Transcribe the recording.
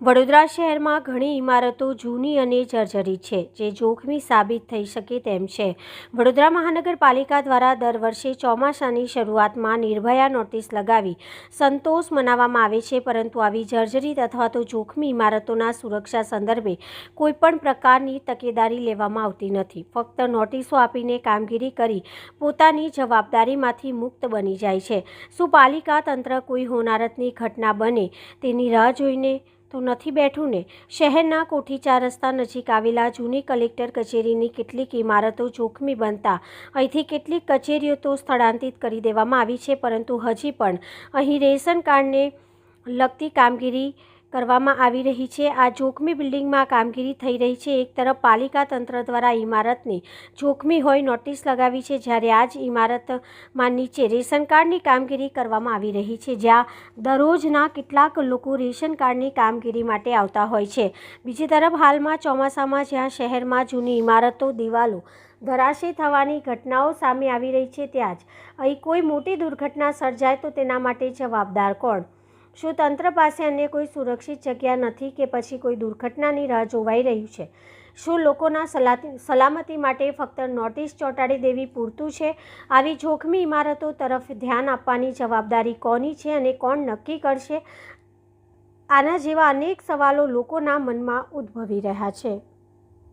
વડોદરા શહેરમાં ઘણી ઇમારતો જૂની અને જર્જરિત છે, જે જોખમી સાબિત થઈ શકે તેમ છે. વડોદરા મહાનગરપાલિકા દ્વારા દર વર્ષે ચોમાસાની શરૂઆતમાં નિર્ભયા નોટિસ લગાવી સંતોષ મનાવવામાં આવે છે, પરંતુ આવી જર્જરિત અથવા તો જોખમી ઇમારતોના સુરક્ષા સંદર્ભે કોઈપણ પ્રકારની તકેદારી લેવામાં આવતી નથી. ફક્ત નોટિસો આપીને કામગીરી કરી પોતાની જવાબદારીમાંથી મુક્ત બની જાય છે. શું પાલિકા તંત્ર કોઈ હોનારતની ઘટના બને તેની રાહ જોઈને તો નથી બેઠું ને? શહેરના કોઠી 4 રસ્તા નજીક આવેલા જૂની કલેક્ટર કચેરીની કેટલીક ઇમારતો જોખમી બનતા અહીંથી કેટલીક કચેરીઓ તો સ્થળાંતરિત કરી દેવામાં આવી છે, પરંતુ હજી પણ અહીં રેશન કાર્ડને લગતી કામગીરી કરવામાં આવી રહી છે. આ જોખમી બિલ્ડિંગમાં કામગીરી થઈ રહી છે. એક તરફ પાલિકા તંત્ર દ્વારા ઇમારતને જોખમી હોય નોટિસ લગાવી છે, જ્યારે આ જ ઇમારતમાં નીચે રેશન કાર્ડની કામગીરી કરવામાં આવી રહી છે, જ્યાં દરરોજના કેટલાક લોકો રેશન કાર્ડની કામગીરી માટે આવતા હોય છે. બીજી તરફ હાલમાં ચોમાસામાં જ્યાં શહેરમાં જૂની ઇમારતો દિવાલો ધરાશયી થવાની ઘટનાઓ સામે આવી રહી છે, ત્યાં જ અહીં કોઈ મોટી દુર્ઘટના સર્જાય તો તેના માટે જવાબદાર કોણ? શું તંત્ર પાસે અન્ય કોઈ સુરક્ષિત જગ્યા નથી કે પછી કોઈ દુર્ઘટનાની રાહ જોવાઈ રહ્યું છે? શું લોકોના સલામતી માટે ફક્ત નોટિસ ચોંટાડી દેવી પૂરતું છે? આવી જોખમી ઇમારતો તરફ ધ્યાન આપવાની જવાબદારી કોની છે અને કોણ નક્કી કરશે? આના જેવા અનેક સવાલો લોકોના મનમાં ઉદ્ભવી રહ્યા છે.